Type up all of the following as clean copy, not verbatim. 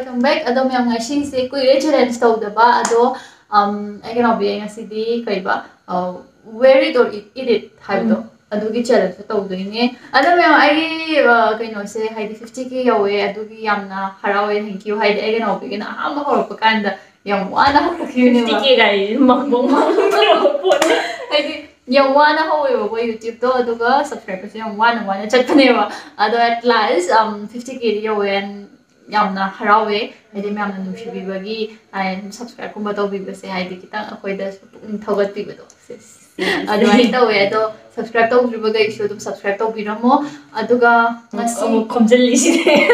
welcome back. Ado may mga si kuya challenge to ba? Ado ay gonna be nga si di kaiba wear it or eat it hayo. Ado gi challenge to do ini. Ado may ay kaino se hay di 50k yawe ado gi yamna harawe thank you hay ay gonna be gina ama hor pa kanda yang wana ko kyuni ba 50k gai magbong ay di yang wana ho ko YouTube to ado ga subscribe ko yang wana chat pa ba. Ado at last 50k yawe and yamna harawe hadi mayamna nungshibibagi ay subscribe kumba tawbibase haydi kitang akoida thogat pibado adu ay tawe ado subscribe tawbribaga issue dum subscribe tawbiramo aduga ngasi komjalisine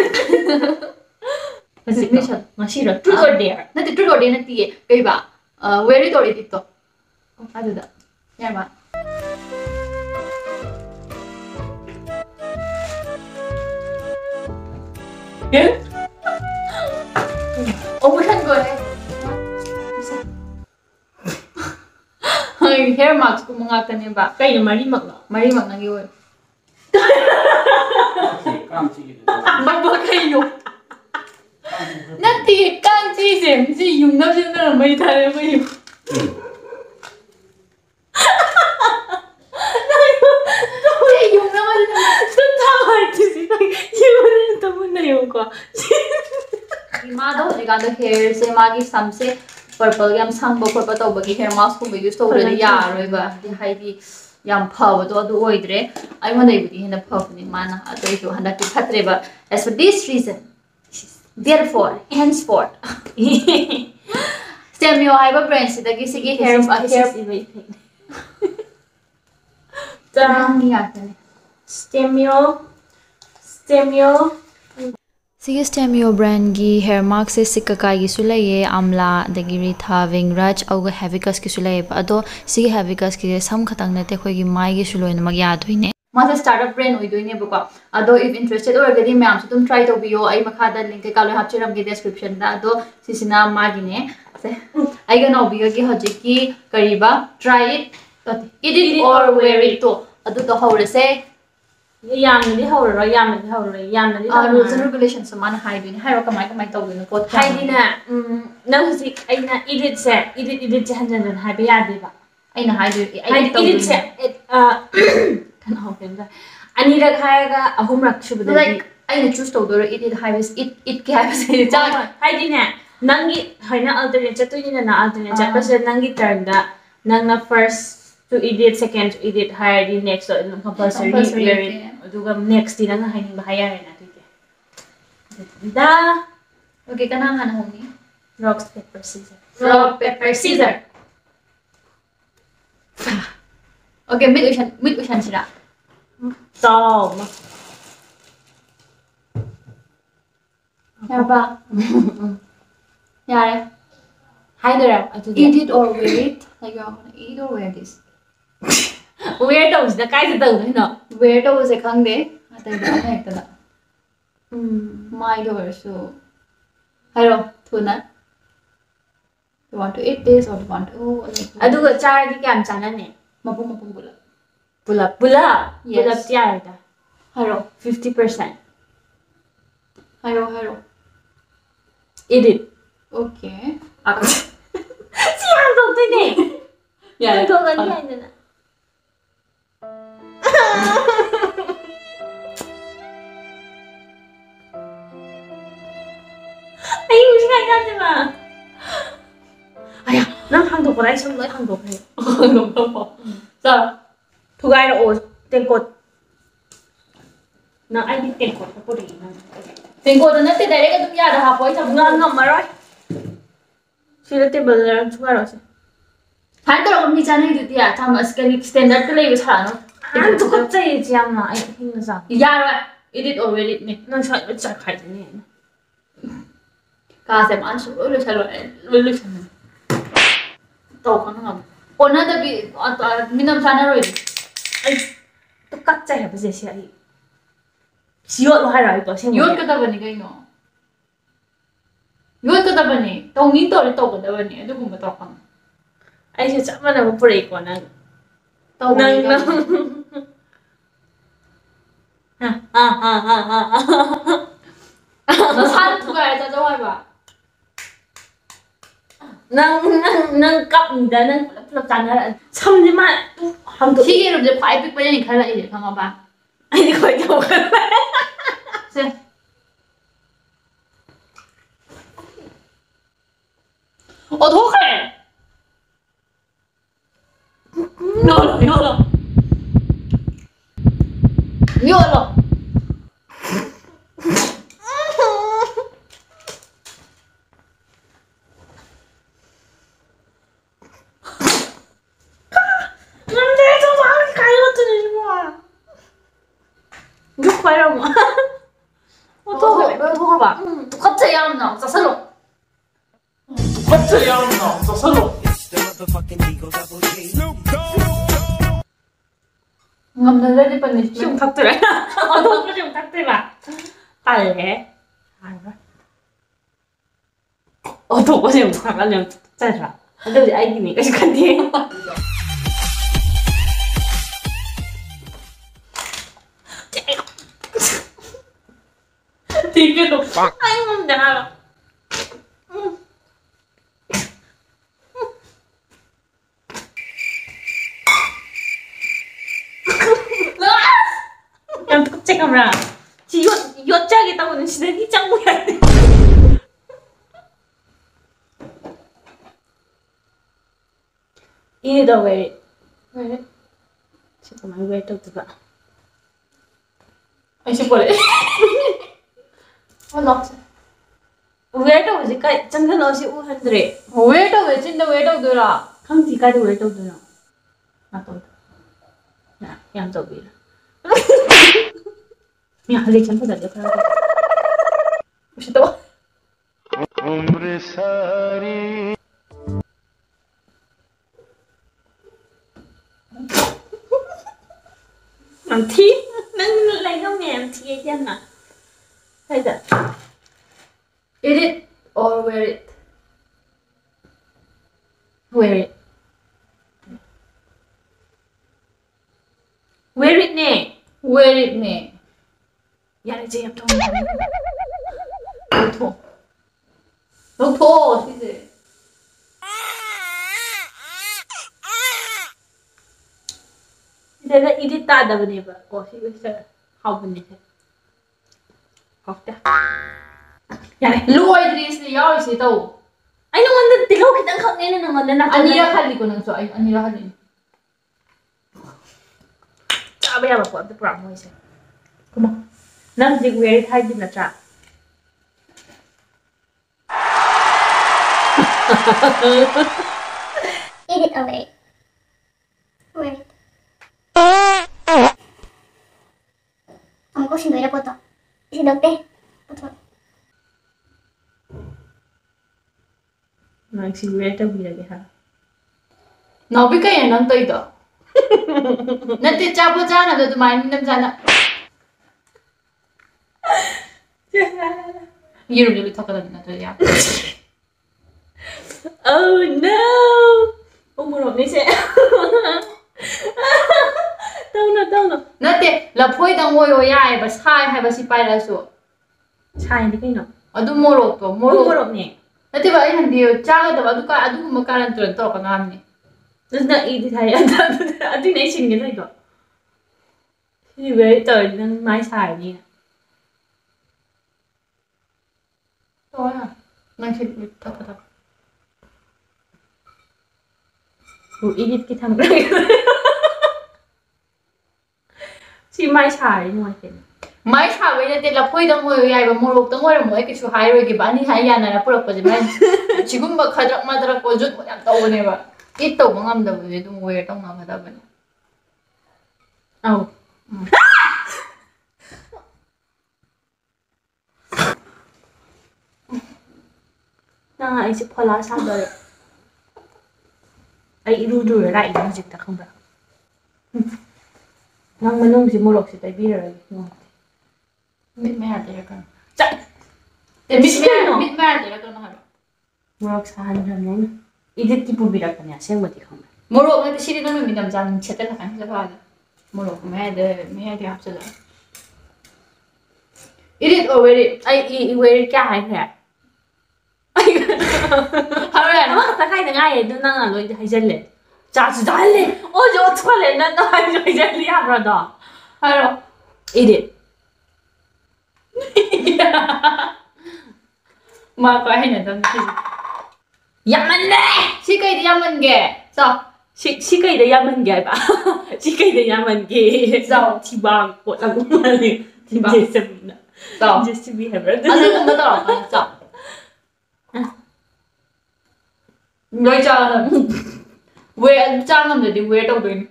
ngasi truth or dare nati truth or dare nati kaiba wear it or eat it to aduda yama Open go ahead. Hair marks ko mga kanya ba? Kayo marimak na. Marimak na giwan. Bagba kayo. Nati kan cheese si yung na siya na may tare mo yung. Yung naman na. Tawa kasi yung tamo na yung ko. Mado jigada hair se magi samse purple yam sangbo purple to bagi hair mask ko use to really ya roiba di haidi yam phaw to adu oidre I want to be hena phaw ni mana adu jo handa ti phatre ba as for this reason therefore henceforth stemio aiba brand se dagi sigi hair tang ya stemio Sige Stemio brand gi hair mask se sikaka gi sulaye amla dagi ritha vingraj auga havicus ki sulaye ado sige havicus ki sam khatang nate khoi gi mai gi suloina mag ya thoine masa startup brand oi doine buka ado if interested or gadi ma'am so tum try to bio ai makhada link ka lo hapchiram gi description da ado sisina magine se ai ga no bio gi hoji ki kariba try it eat it or wear it to ado to hore se yamnadi hawra yamnadi rules and regulations so man hide ni hairo kamai tawduna pot haidina nang si aina edit se hanjan haiba yade ba aina hide edit se kan hawenda anirak haiga ahumrak shubada like aina choose tawdora edit hibes it ke hibes haidina nangi haina alternate chatuina na alternate chapase nangi turn da nangna first to edit second to edit higher the next so compulsory wear it aduga next din ang hainin bahaya na tike da okay kana hana honi rock paper scissor okay mid ushan sira tom yaba yare haidara eat it or wear it like you're gonna eat or wear this wear those the guys that no wear to se khangde atai da ekta da my door so hello tuna you want to eat this or you want to like aduga char di kam chana ne mapum bula bulap tiar da hello 50% hello eat it okay siang dong tu ni ya dong kan dia na ay using ay natin ba aya nang hangdo ko rai sam lai hangdo kai sa thugai ro tengkot na ai di tengkot ko ri na tengko da natte direct adum ya da hapoi sa ngam maroi sila table lang thugai ro se han to rom ni chana du dia tham askali standard ka lei sa no an to ko chai jam na ai hin na sa ya ro edit or wear it ni nang sa cha khai ni ka se man su lo sa lo to kan ngam ona da bi minam chana ro ai to kat chai ha ba je sia ai siot lo hai rai to se yot ka da bani kai no yot ka da bani to ni to ri to ka da bani adu gum to kan ai se cha ma na ba pure ko nang to nang ha 너 산 누가 알자 좀 해봐. ꯅꯪ ꯀꯞꯅꯤꯗ ꯅꯪ ꯄꯨꯂꯞ ꯄꯨꯂꯞ ꯆꯥꯟꯅꯔ ꯁꯝꯁꯦ ꯃꯥ ꯍꯥꯡꯗꯣꯛ ꯁꯤꯒꯤ ꯔꯨꯝꯁꯦ ꯈ꯭ꯋꯥꯏ ꯄꯤꯛꯄꯅꯤ ꯈꯜꯂꯛꯏꯁꯦ ꯈꯪꯉꯕ ꯑꯩꯗꯤ ꯈꯣꯏ ꯇꯧꯈꯠꯂꯦ ꯁꯦ 어떡해! 열어. 열어. 안돼 저 사람이 가위거든요 이거 이거 봐요 어떡해 봐 똑같아 야나 짜살로. 똑같아 야나 짜살로. ngầm đi phần 좀 탁들어 너도 좀 탁들봐 빨래 알아 너가 좀 나가면 짜라 근데 아이기니까 시간이 되게 높아 아이고 내가 야, 잠깐만. 요 짝이다고는 진짜 이 짝모야 돼. 이리도 왜? 잠깐만 왜 또 들어? 아이씨 뭐래? 나 왜 또 지까 정선 옷이 우한들이. 왜도 왜 진짜 왜도 들어? 강지까지 왜 또 들어? 나 또. 야, 양쪽이. 야, 할리 전부 다 역할. 혹시 또? Làm thiếp nó lấy nó mềm thiệt chứ mà thấy chưa Eat it or wear it? wear it wear it nè Wear it nè. dạ là gì em thôi 놓고. 놓고 어떻게? 내가 이리 따다 보니 봐 옷이 있어 하고 보니 없다 야 로이드리스 야오시 또. 아니 근데 내가 그냥 강내는 건데 나 아니라 할리고 능서 아니라 할리. bây giờ bà của tôi bảo ngồi xem come on năm gì wear it hay gì là trả Eat it away. Wear it. हमको सिंदूर पोतो. इसे दो पे. पोतो. nói xin wear đâu gì là cái hả 나비가 얘는 또 있다. 나한테 짜보잖아. 너도 많이 냄새나. 이름 여기 탁하다니나 저야. oh no ông mua đi xe đâu nào 나한테 라포이당 모요야 해봐 사이 해봐 시빠이라서. sai đi cái nào 아두 모로또 mua 모로. được nhỉ 나한테 봐 이한디요 짜가다 아두가 아두고 뭐 까란 줄은 또 가능하니. nó y thì thầy anh đi nãy xin cái này rồi thì về trời nó máy xài đi 또야. 난 걔 탁하다. y đi cái thằng này thì máy xài đi ngoài tiền 마이 사회에 라포이당 모요야 해봐 모로당 모요 뭐 이렇게 주 하이로게 많이 하이야나 뿌렸거지만 지금 막 가작 마드락 거주 뭐야 떠오네 봐. 이또 망함다 왜도 뭐에 딱 나가다 보니. oh na anh sẽ khoa lá sao rồi ấy ru lại những dịch ta không được năng mà nung chỉ mua lộc chỉ tay bia rồi 밑매야 돼 약간. 짜 밑매야 돼 약간 하라. mua lộc sao hành rồi 이제 기쁨이라 그냥 생각이 không được 모로 근데 시리도는 미남장 제대로 안 해서 모로 매야 돼 합쳐져. Eat it or wear it. ai i về cái hay thế 하루 Alright. ꯑꯃꯈꯛꯇ ꯍꯥꯏꯅꯉꯥꯏ ꯑꯗꯨ ꯅꯪꯅ ꯂꯣꯏꯗꯤ ꯍꯩꯖꯜꯂꯦ ꯆꯥꯁꯨ ꯆꯥꯍꯜꯂꯦ ꯑꯣꯁꯨ ꯑꯣꯊꯣꯛꯍꯜꯂꯦ ꯅꯪꯅ ꯍꯥꯏꯁꯨ ꯍꯩꯖꯜꯂꯦ ꯌꯥꯕ꯭ꯔꯣꯗꯣ Hello. Eat it. Ma ko hay na dam si. 야만네! Si kay di yaman ge. So, 시카이다 야만게 봐. 시카이다 야만게. Sao? 지방 뭐라고 말해. Diba? 제스미나. so. 제스미 해버. Ano kung ba to? So. Nói cho là quê trang làm gì đi quê đâu đến.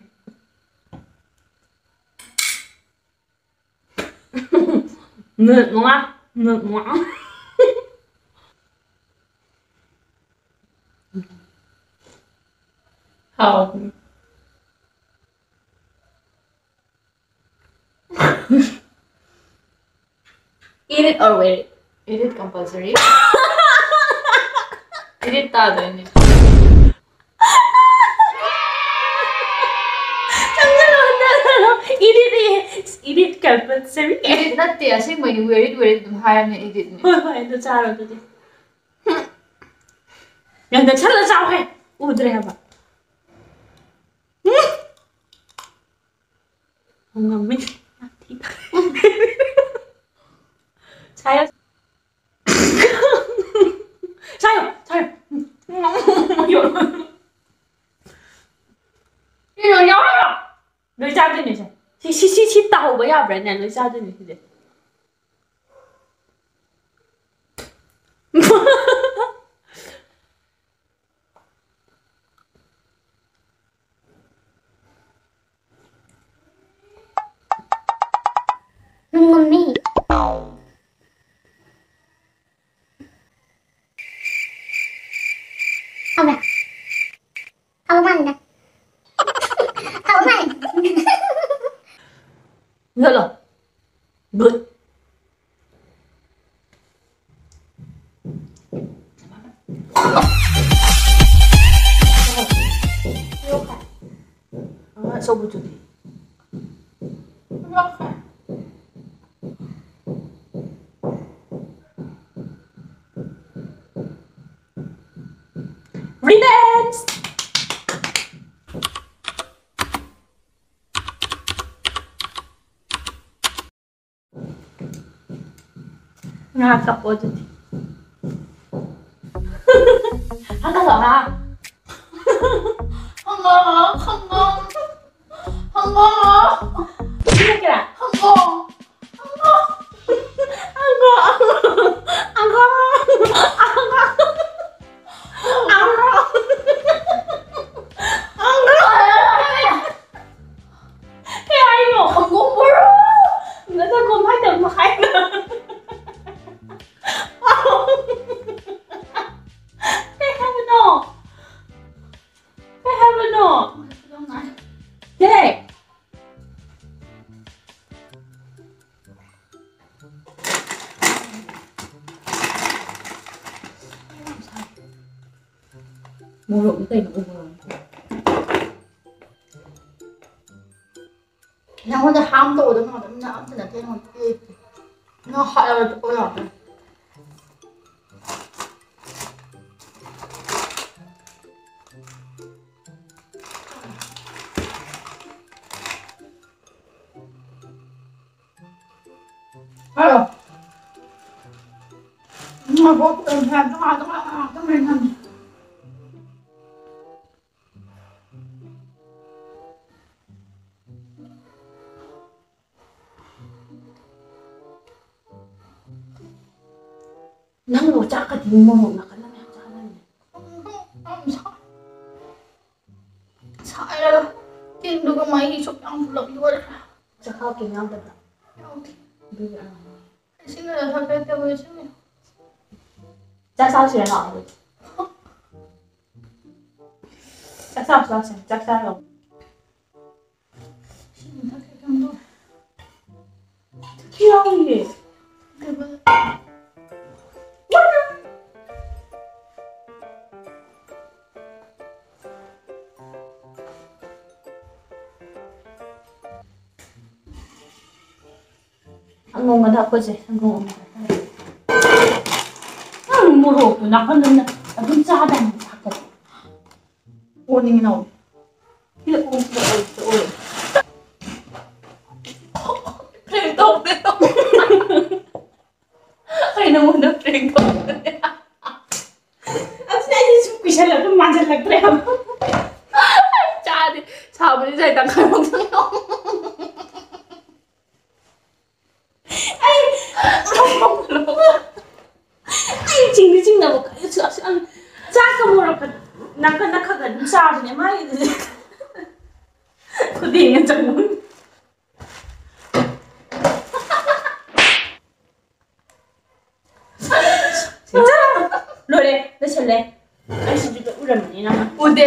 Ngực ngoá, ngực ngoá. Không. Eat it or wear it. Eat it compulsory. Eat it ta then. Eat it compulsory. Eat it not there. Say when you wear it dum hai am eat it. Thôi thôi, nó cha rồi tôi đi. Nhận được chắc là sao hay? Ui, tôi đây hả bà? Không ngầm mình. Sao? Sao? Sao? Cái đồ nhói rồi. Nói sao tôi nhỉ? Chị tàu với à bạn này nói sao tôi nhỉ? Mummy. Không nè. Không ăn nè. Không ăn. Được rồi. Good. 소부 주디. Ribbons! Nakaka-po dyan. Hanggang na. Sige kira. Hey! Mua rượu cái nó uống rồi. 나 혼자 함도 오더만 맨날 아무튼 대는 나 하야 뭐야. 아유. 뭐 그냥 좀 Nang lo chắc cái tiếng mồm nó cái này chắc này. 사야 띵 누가 많이 속양 불러 이거 Chắc khao kiếm nhau được. Bây giờ 신경 살뺄 때 보이지? chắc sao chuyện họ rồi. Chắc sao rồi. 신경 살뺄 정도. Kiêu gì? 그거 한국은 다 거지. 한국은. 아, 뭐로 나갔는데. ꯑꯗꯨꯝ ꯆꯥꯗꯥꯏꯅꯦ ꯆꯥꯛꯀꯗꯤ 오닝이 나오네. ꯁꯤꯗ ꯑꯣꯏ ꯁꯤꯗ ꯑꯣꯏ ꯁꯤꯗ ꯑꯣꯏ 프랭 떠오네요. 아니 너무 나 프랭 떠오네. ꯑꯁ ꯑꯩꯗꯤ ꯁꯨꯝ ꯀꯨꯏꯁꯜꯂꯒ ꯑꯗꯨꯝ ꯃꯥꯟꯁꯤꯜꯂꯛꯇ꯭ꯔꯦ 짜네. 자분이 살짝 갈망상요. ꯑꯩ ꯆꯤꯡꯗꯤ ꯆꯤꯡꯅꯕ ꯀꯩꯁꯨ ꯑꯁ ꯆꯥꯛꯀ ꯃꯣꯔꯣꯛꯀ ꯅꯛꯀ ꯅꯛꯈꯒ ꯑꯗꯨꯝ ꯆꯥꯕꯅꯦ ꯃꯥꯒꯤꯗꯨꯗꯤ ꯈꯨꯗꯤꯡꯒ ꯆꯪꯕ ꯂꯣꯏꯔꯦ ꯂꯣꯏꯁꯜꯂꯦ ꯑꯩ ꯁꯤꯁꯨ ꯎꯔꯝꯃꯅꯤ ꯅꯪꯅ 우대.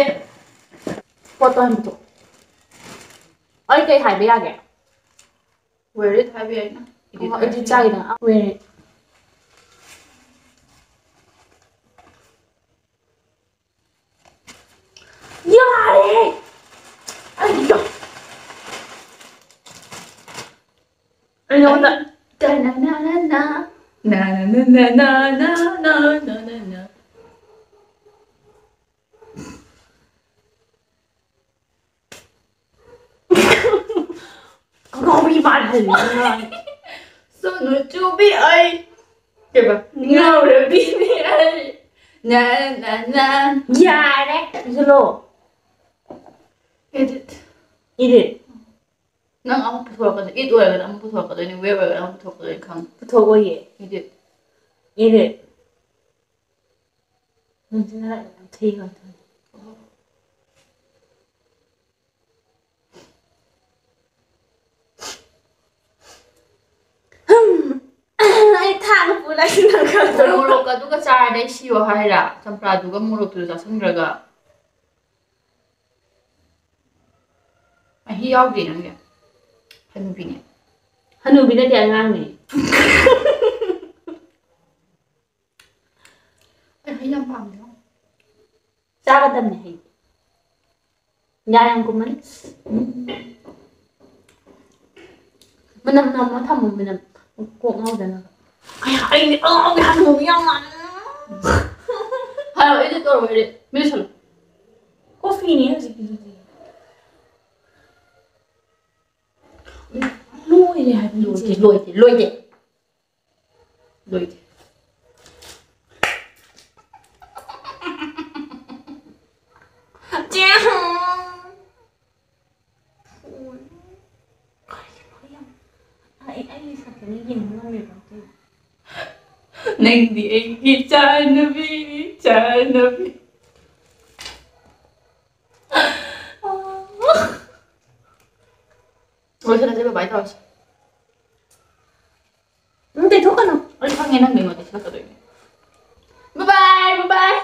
ꯄꯣꯠꯇꯣ ꯍꯟꯕꯗꯣ ꯑꯩ ꯀꯩ ꯍꯥꯏꯕ ꯌꯥꯒꯦ 왜 이리 답이 아니나? ꯑꯩꯗꯤ ꯆꯥꯏꯗ ꯋꯦꯔꯦ 야래 아이야 아니 오늘 나나나나나. 나나나나나나나나나. 거기 말하는 손을 쭈비아이. 해봐. 나를 비비아이. 나나나. 야래 이슬로 에디트. 이리 난 아무 부서웠거든. 이 노래가 아무 부서웠거든. 왜 아무 부서웠거든. 강. 붙어고 얘 에디트. 이리 언제나 되게 같아 아이 탕 뿌라시는 거 모로가 누가 짜래 시워하이라. 잠프라 누가 모로 들자 성들가. 아 희야기는 게. 한비네. 한우비는 양양이 그냥 밤이요. 짜가담네 해 양양구만 만남 탐문 만남 꼭 나오잖아 아야 아니 한우비 양아 하여 이제 또 왜 이래? 미술. 커피니 해지 로이래 하지 로이데. ai sakit ni mana ni bang 냉디 애기 짤누비. 어디서 집에 많이 나왔어. 근데 도가노 얼른 방에는 내 어디 시작하더니. 바이바이.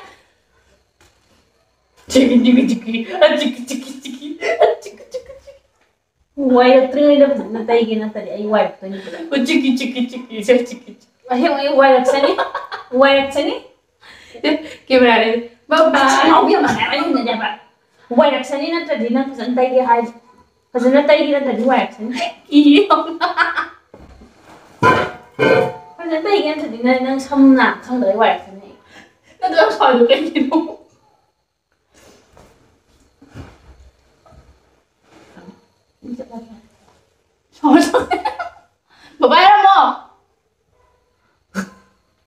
지기. 아 지기. 와이력 트레이더 나 타이기나 타리 ai 와이력 토니 어 지기. ai 와이력 사니 기브라레. 바이바이. 아우 야 마나 아니 근데 봐 와이력 사니 나 타디 나 무슨 타이기 하이 무슨 타이기 나 타디 와이력 사니 귀여워. 무슨 타이기 나 타디 나 섬나 섬들 와이력 사니 나도 약 사줘 땡기노. 이제 봐